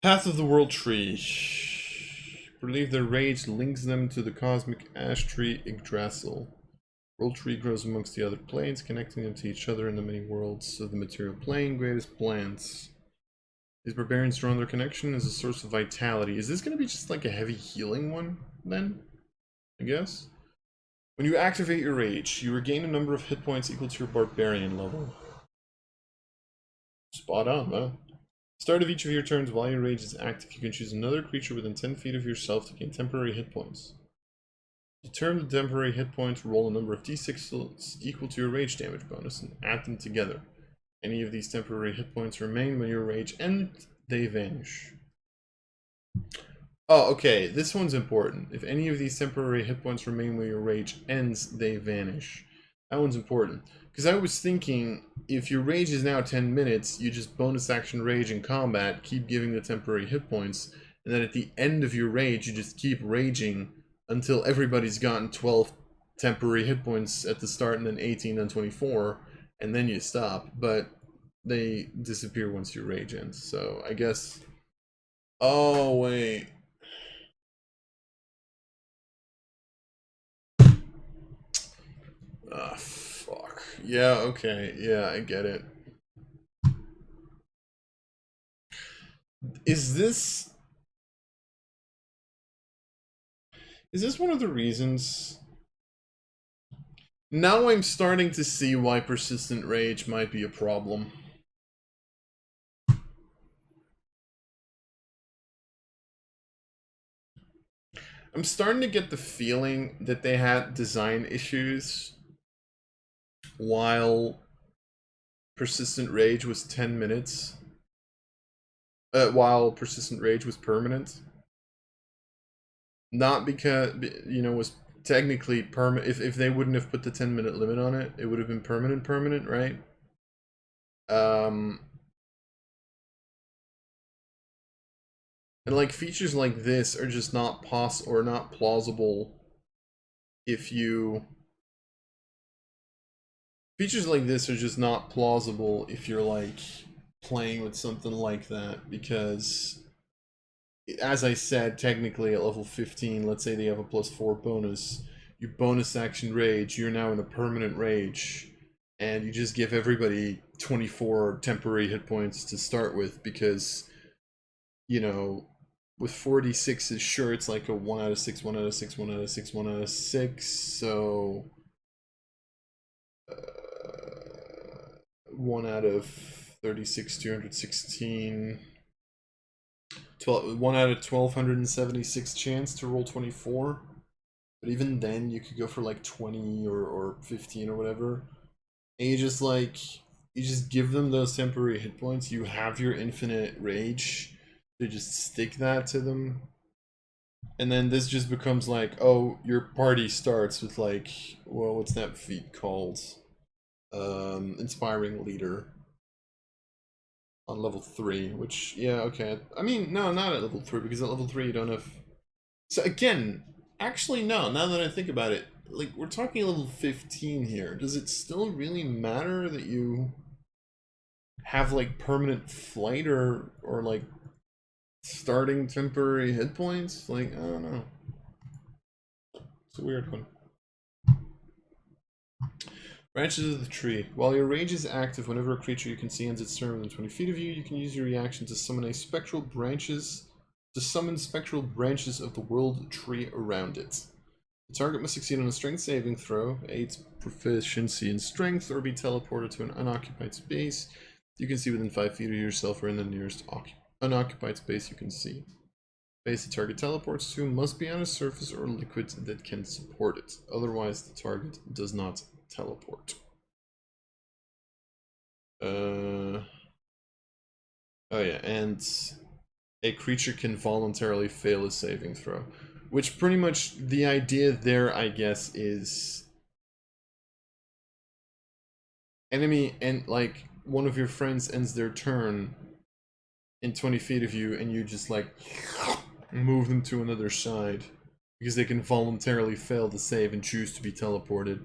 Path of the World Tree. Believe their rage links them to the cosmic ash tree Yggdrasil. World Tree grows amongst the other planes, connecting them to each other in the many worlds of the material plane, greatest plants. These barbarians draw on their connection as a source of vitality. Is this going to be just like a heavy healing one, then? I guess? When you activate your rage, you regain a number of hit points equal to your barbarian level. Spot on, huh? Start of each of your turns while your rage is active, you can choose another creature within 10 feet of yourself to gain temporary hit points. Determine the temporary hit points, roll a number of d6 equal to your rage damage bonus, and add them together. Any of these temporary hit points remain when your rage ends, they vanish. Oh, okay, this one's important. If any of these temporary hit points remain when your rage ends, they vanish. That one's important. Because I was thinking, if your rage is now 10 minutes, you just bonus action rage in combat, keep giving the temporary hit points, and then at the end of your rage, you just keep raging until everybody's gotten 12 temporary hit points at the start, and then 18, then 24, and then you stop. But they disappear once your rage ends, so I guess... Oh, wait. Ah, fuck. Yeah, okay. Yeah, I get it. Is this one of the reasons? Now I'm starting to see why persistent rage might be a problem. I'm starting to get the feeling that they had design issues while persistent rage was 10 minutes. While persistent rage was permanent. Not because, you know, was technically permanent. If they wouldn't have put the 10-minute limit on it, it would have been permanent, right? And like features like this are just not plausible if you... Features like this are just not plausible if you're like playing with something like that, because as I said, technically at level 15, let's say they have a +4 bonus, you bonus action rage, you're now in a permanent rage, and you just give everybody 24 temporary hit points to start with, because, you know, with 46s, sure, it's like a 1 out of 6, 1 out of 6, 1 out of 6, 1 out of 6, so... 1 out of 36, 216... 1 out of 1276 chance to roll 24. But even then, you could go for like 20 or 15 or whatever. And you just like, you just give them those temporary hit points. You have your infinite rage. You just stick that to them. And then this just becomes like, oh, your party starts with like, well, what's that feat called? Inspiring Leader. On level 3, which, yeah, okay. I mean, no, not at level 3, because at level 3 you don't have... So again, actually no, now that I think about it, like, we're talking level 15 here. Does it still really matter that you have, like, permanent flight or like, starting temporary hit points? Like, I don't know. It's a weird one. Branches of the tree. While your rage is active, whenever a creature you can see ends its turn within 20 feet of you, you can use your reaction to summon spectral branches of the world tree around it. The target must succeed on a strength saving throw, 8 proficiency in strength, or be teleported to an unoccupied space you can see within 5 feet of yourself or in the nearest unoccupied space you can see. Space the target teleports to must be on a surface or liquid that can support it. Otherwise, the target does not teleport. Oh yeah, and a creature can voluntarily fail a saving throw. Which pretty much, the idea there, I guess, is... Enemy, and like, one of your friends ends their turn in 20 feet of you, and you just like, move them to another side. Because they can voluntarily fail the save and choose to be teleported.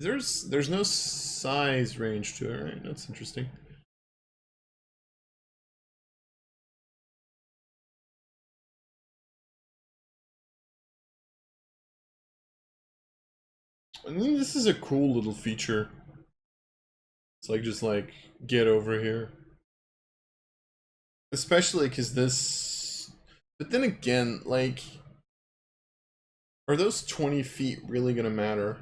There's no size range to it, right? That's interesting. I mean, this is a cool little feature. It's like, just like, get over here. Especially because this... But then again, like... Are those 20 feet really gonna matter?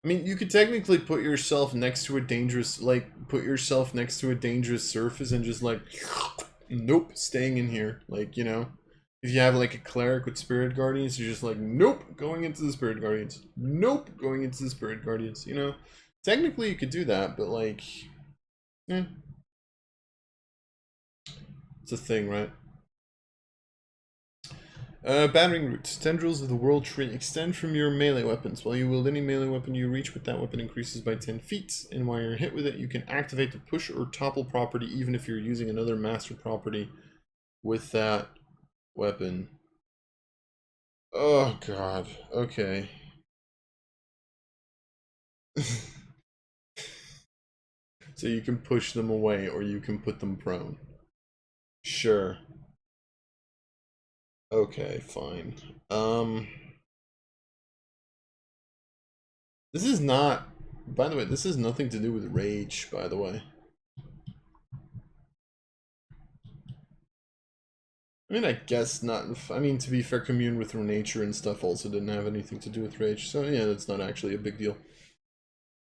I mean, you could technically put yourself next to a dangerous... Like, put yourself next to a dangerous surface and just like... Nope, staying in here. Like, you know... If you have like a cleric with spirit guardians, you're just like, nope, going into the spirit guardians. Nope, going into the spirit guardians, you know? Technically you could do that, but like, eh. It's a thing, right? Battering roots. Tendrils of the world tree extend from your melee weapons. While you wield any melee weapon you reach with that weapon increases by 10 feet, and while you're hit with it, you can activate the push or topple property even if you're using another master property with that weapon. Oh god, okay. So you can push them away or you can put them prone. Sure. Okay, fine. This is not... By the way, this has nothing to do with rage, by the way. I mean, I guess not. I mean, to be fair, commune with nature and stuff also didn't have anything to do with rage. So yeah, that's not actually a big deal.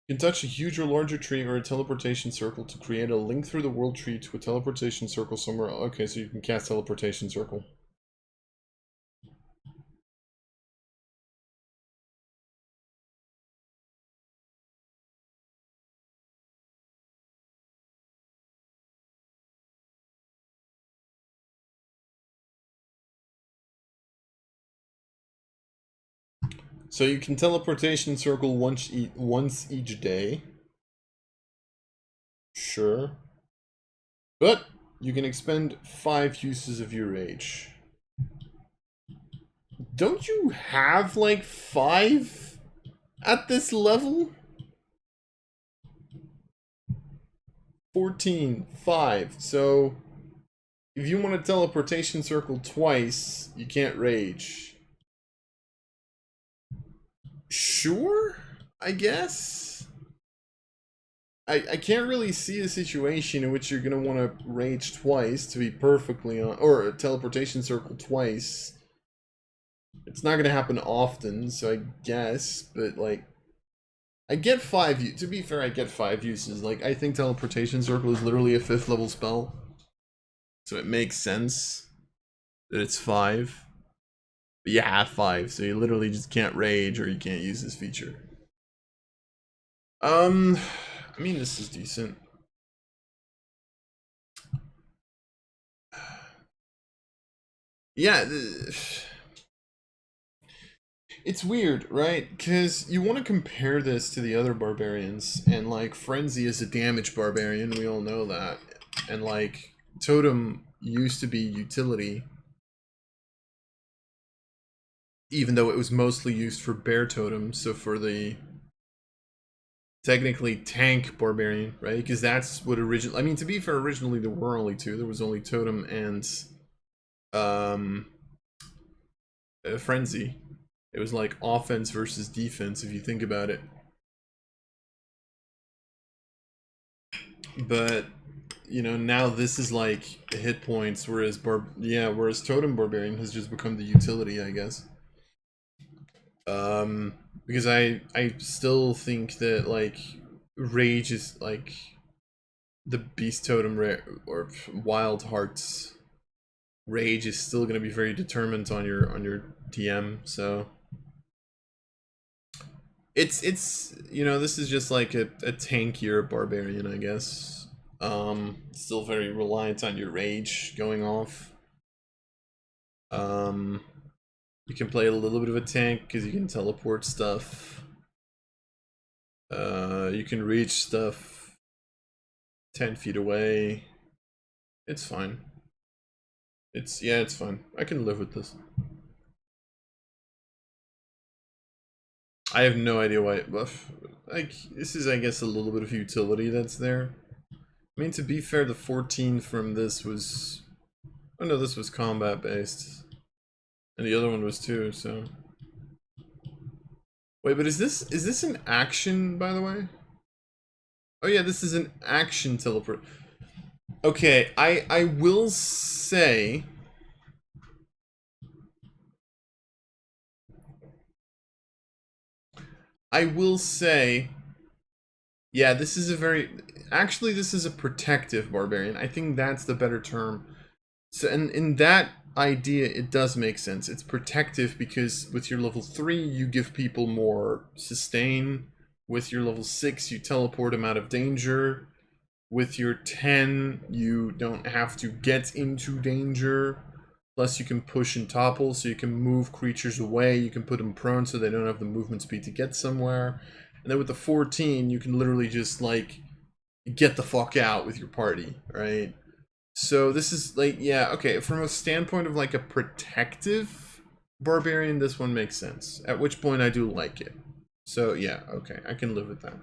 You can touch a huge or larger tree or a teleportation circle to create a link through the world tree to a teleportation circle somewhere. Okay, so you can cast teleportation circle. So you can teleportation circle once each day. Sure. But you can expend 5 uses of your rage. Don't you have like 5 at this level? 14, 5. So if you want a teleportation circle twice, you can't rage. Sure, I guess. I can't really see a situation in which you're gonna want to rage twice, to be perfectly on, or a teleportation circle twice. It's not gonna happen often, so I guess, but like, I get 5 to be fair, I get 5 uses. Like, I think teleportation circle is literally a 5th level spell, so it makes sense that it's 5. But you have 5, so you literally just can't rage or you can't use this feature. I mean, this is decent. Yeah, it's weird, right? Because you want to compare this to the other barbarians, and like Frenzy is a damage barbarian, we all know that, and like Totem used to be utility, even though it was mostly used for bear totem, so for the technically tank barbarian, right? Because that's what originally, I mean, to be fair, originally there were only 2. There was only Totem and Frenzy. It was like offense versus defense, if you think about it. But you know, now this is like hit points, whereas whereas Totem Barbarian has just become the utility, I guess. Because I still think that like Rage is like the Beast Totem or Wild Hearts. Rage is still going to be very determined on your TM, so it's you know, this is just like a tankier barbarian, I guess. Still very reliant on your rage going off. You can play a little bit of a tank because you can teleport stuff. You can reach stuff 10 feet away. It's fine. It's fine. I can live with this. I have no idea why it buff. Like, this is, I guess, a little bit of utility that's there. I mean, to be fair, the 14 from this was... Oh no, this was combat based. And the other one was too, so... Wait, but is this an action, by the way? Oh yeah, this is an action teleport. Okay, I will say... Yeah, this is a very... Actually, this is a protective barbarian. I think that's the better term. So, and in that idea, it does make sense. It's protective because with your level 3, you give people more sustain. With your level 6, you teleport them out of danger. With your 10, you don't have to get into danger. Plus, you can push and topple, so you can move creatures away. You can put them prone so they don't have the movement speed to get somewhere. And then with the 14, you can literally just, like, get the fuck out with your party, right? So this is, like, yeah, okay, from a standpoint of, like, a protective barbarian, this one makes sense. At which point I do like it. So, yeah, okay, I can live with that.